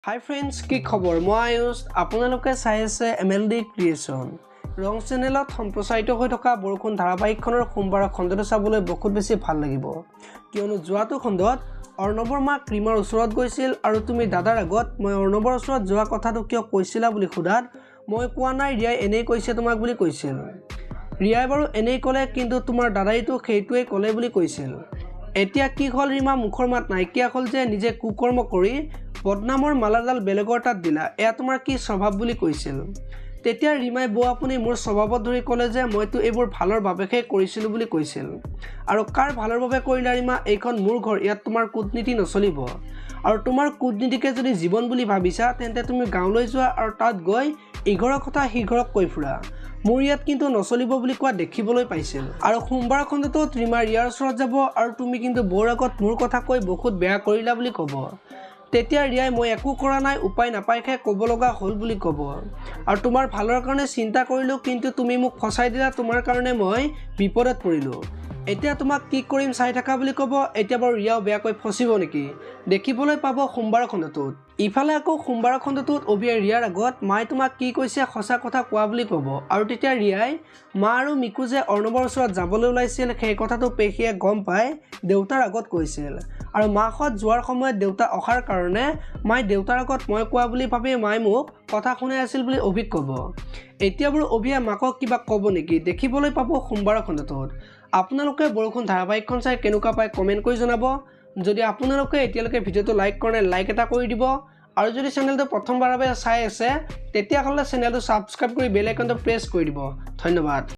Hi friends, কি খবৰ? মই আয়ুষ। আপোনালোকে চাই আছে MLD ক্ৰিয়েশ্যন। ৰং চেনেলত সম্প্ৰচাৰিত হৈ থকা বৰষুণ ধাৰাবাহিকখনৰ সোমবাৰৰ খণ্ডটো চাবলৈ বহুত বেছি ভাল লাগিব। কিয়নো যোৱাটো খণ্ডত অৰ্ণৱৰ মা ক্ৰীমৰ ওচৰত গৈছিল আৰু তুমি দাদাৰ আগত মই অৰ্ণৱৰ ওচৰত যোৱা কথাটো কিয় কৈছিলা বুলি সোধাত মই কোৱা নাই, ৰিয়াই এনেই কৈছে তোমাক বুলি কৈছিল। ৰিয়াই বাৰু এনেই ক'লে, কিন্তু তোমাৰ দাদাইতো সেইটোৱে ক'লে বুলি কৈছিল। এতিয়া কি হ'ল ৰীমা, মুখৰ মাত নাইকিয়া হ'ল যে নিজে কুকৰ্ম কৰি বদনামৰ মালাডাল বেলেগৰ তাত দিলা, এয়া তোমাৰ কি স্বভাৱ বুলি কৈছিল। তেতিয়া ৰীমাই বৌ আপুনি মোৰ স্বভাৱত ধৰি ক'লে যে মইতো এইবোৰ ভালৰ বাবেহে কৰিছিলোঁ বুলি কৈছিল। আৰু কাৰ ভালৰ বাবে কৰিলা ৰীমা? এইখন মোৰ ঘৰ, ইয়াত তোমাৰ কূটনীতি নচলিব। আৰু তোমাৰ কূটনীতিকে যদি জীৱন বুলি ভাবিছা তেন্তে তুমি গাঁৱলৈ যোৱা আৰু তাত গৈ ইঘৰৰ কথা সিঘৰক কৈ ফুৰা। মোৰ ইয়াত কিন্তু নচলিব বুলি কোৱা দেখিবলৈ পাইছিল। আৰু সোমবাৰ খণ্ডটোত ৰীমা ৰিয়াৰ ওচৰত যাব আৰু তুমি কিন্তু বৌৰ আগত মোৰ কথা কৈ বহুত বেয়া কৰিলা বুলি ক'ব। তেতিয়া ৰিয়াই মই একো কৰা নাই, উপায় নাপায়হে ক'ব লগা হ'ল বুলি ক'ব। আৰু তোমাৰ ভালৰ কাৰণে চিন্তা কৰিলোঁ, কিন্তু তুমি মোক ফচাই দিলা, তোমাৰ কাৰণে মই বিপদত পৰিলোঁ। এতিয়া তোমাক কি কৰিম চাই থাকা বুলি ক'ব। এতিয়া বাৰু ৰিয়াও বেয়াকৈ ফচিব নেকি দেখিবলৈ পাব সোমবাৰৰ খণ্ডটোত। ইফালে আকৌ সোমবাৰৰ খণ্ডটোত অভিয়ে ৰিয়াৰ আগত মায়ে তোমাক কি কৈছে সঁচা কথা কোৱা বুলি ক'ব। আৰু তেতিয়া ৰিয়াই মা আৰু মিকু যে অৰ্ণৱৰ ওচৰত যাবলৈ ওলাইছিল সেই কথাটো পেহীয়ে গম পাই দেউতাৰ আগত কৈছিল। আৰু মাহঁত যোৱাৰ সময়ত দেউতা অহাৰ কাৰণে মায়ে দেউতাৰ আগত মই কোৱা বুলি ভাবি মায়ে মোক কথা শুনাই আছিল বুলি অভিক ক'ব। এতিয়া বাৰু অভিয়ে মাকক কিবা ক'ব নেকি দেখিবলৈ পাব সোমবাৰৰ খণ্ডটোত। আপোনালোকে বৰষুণ ধাৰাবাহিকখন চাই কেনেকুৱা পায় কমেণ্ট কৰি জনাব। যদি আপোনালোকে এতিয়ালৈকে ভিডিঅ'টো লাইক কৰা নাই, লাইক এটা কৰি দিব। আৰু যদি চেনেলটো প্ৰথমবাৰৰ বাবে চাই আছে তেতিয়াহ'লে চেনেলটো ছাবস্ক্ৰাইব কৰি বেল আইকনটো প্ৰেছ কৰি দিব। ধন্যবাদ।